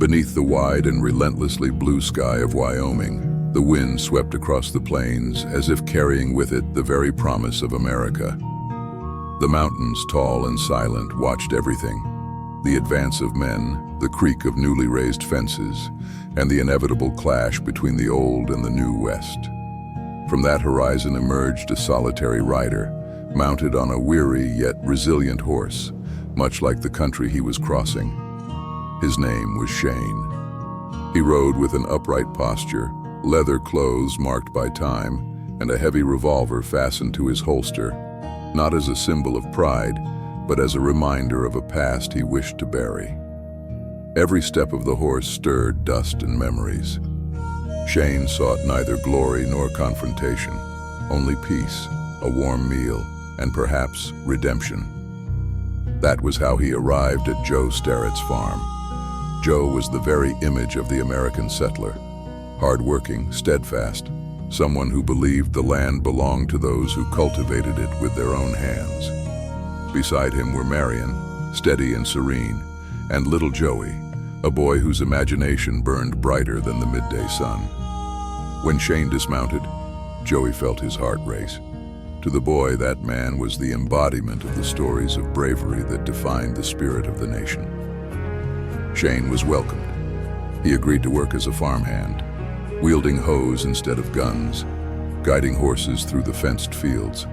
Beneath the wide and relentlessly blue sky of Wyoming, the wind swept across the plains as if carrying with it the very promise of America. The mountains, tall and silent, watched everything: the advance of men, the creak of newly raised fences, and the inevitable clash between the old and the new West. From that horizon emerged a solitary rider, mounted on a weary yet resilient horse, much like the country he was crossing. His name was Shane. He rode with an upright posture, leather clothes marked by time, and a heavy revolver fastened to his holster, not as a symbol of pride, but as a reminder of a past he wished to bury. Every step of the horse stirred dust and memories. Shane sought neither glory nor confrontation, only peace, a warm meal, and perhaps redemption. That was how he arrived at Joe Starrett's farm. Joe was the very image of the American settler, hard-working, steadfast, someone who believed the land belonged to those who cultivated it with their own hands. Beside him were Marion, steady and serene, and little Joey, a boy whose imagination burned brighter than the midday sun. When Shane dismounted, Joey felt his heart race. To the boy, that man was the embodiment of the stories of bravery that defined the spirit of the nation. Shane was welcomed. He agreed to work as a farmhand, wielding hoes instead of guns, guiding horses through the fenced fields,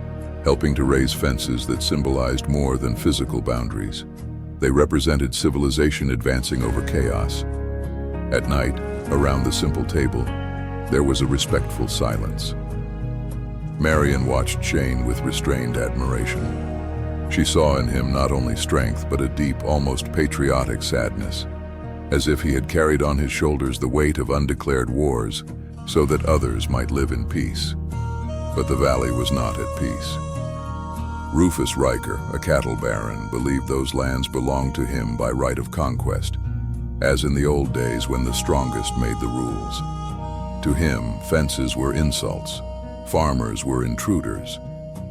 helping to raise fences that symbolized more than physical boundaries. They represented civilization advancing over chaos. At night, around the simple table, there was a respectful silence. Marion watched Shane with restrained admiration. She saw in him not only strength, but a deep, almost patriotic sadness, as if he had carried on his shoulders the weight of undeclared wars so that others might live in peace. But the valley was not at peace. Rufus Riker, a cattle baron, believed those lands belonged to him by right of conquest, as in the old days when the strongest made the rules. To him, fences were insults, farmers were intruders,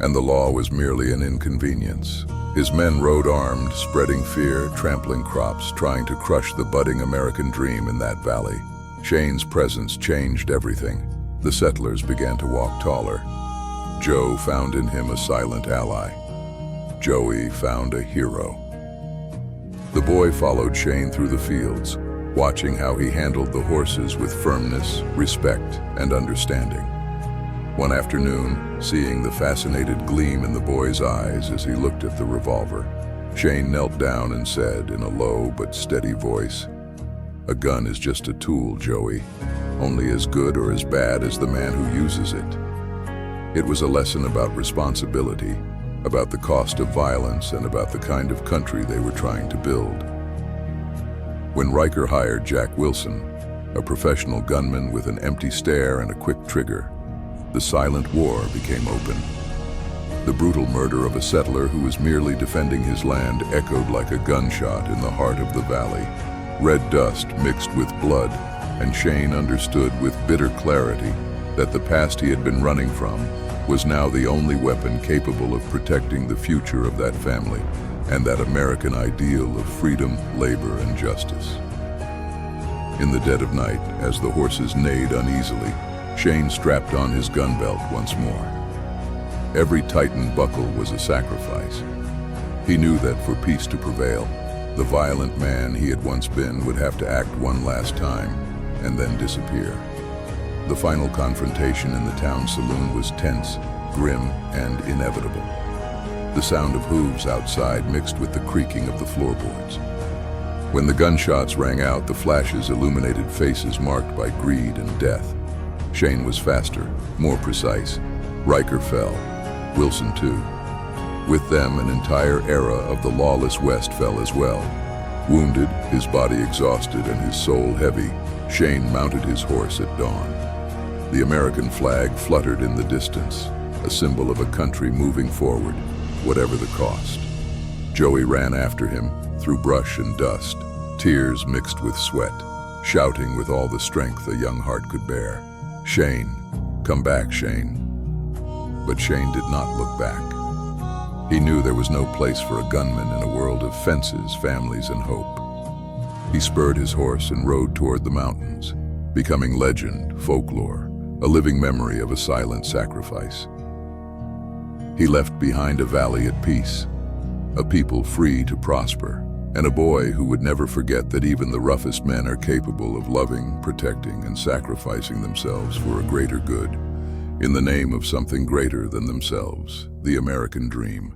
and the law was merely an inconvenience. His men rode armed, spreading fear, trampling crops, trying to crush the budding American dream in that valley. Shane's presence changed everything. The settlers began to walk taller. Joe found in him a silent ally. Joey found a hero. The boy followed Shane through the fields, watching how he handled the horses with firmness, respect, and understanding. One afternoon, seeing the fascinated gleam in the boy's eyes as he looked at the revolver, Shane knelt down and said in a low but steady voice, "A gun is just a tool, Joey, only as good or as bad as the man who uses it." It was a lesson about responsibility, about the cost of violence, and about the kind of country they were trying to build. When Riker hired Jack Wilson, a professional gunman with an empty stare and a quick trigger, the silent war became open. The brutal murder of a settler who was merely defending his land echoed like a gunshot in the heart of the valley. Red dust mixed with blood, and Shane understood with bitter clarity that the past he had been running from was now the only weapon capable of protecting the future of that family and that American ideal of freedom, labor, and justice. In the dead of night, as the horses neighed uneasily, Shane strapped on his gun belt once more. Every tightened buckle was a sacrifice. He knew that for peace to prevail, the violent man he had once been would have to act one last time and then disappear. The final confrontation in the town saloon was tense, grim, and inevitable. The sound of hooves outside mixed with the creaking of the floorboards. When the gunshots rang out, the flashes illuminated faces marked by greed and death. Shane was faster, more precise. Riker fell, Wilson too. With them, an entire era of the lawless West fell as well. Wounded, his body exhausted and his soul heavy, Shane mounted his horse at dawn. The American flag fluttered in the distance, a symbol of a country moving forward, whatever the cost. Joey ran after him, through brush and dust, tears mixed with sweat, shouting with all the strength a young heart could bear. "Shane, come back, Shane." But Shane did not look back. He knew there was no place for a gunman in a world of fences, families, and hope. He spurred his horse and rode toward the mountains, becoming legend, folklore, a living memory of a silent sacrifice. He left behind a valley at peace, a people free to prosper, and a boy who would never forget that even the roughest men are capable of loving, protecting, and sacrificing themselves for a greater good, in the name of something greater than themselves, the American dream.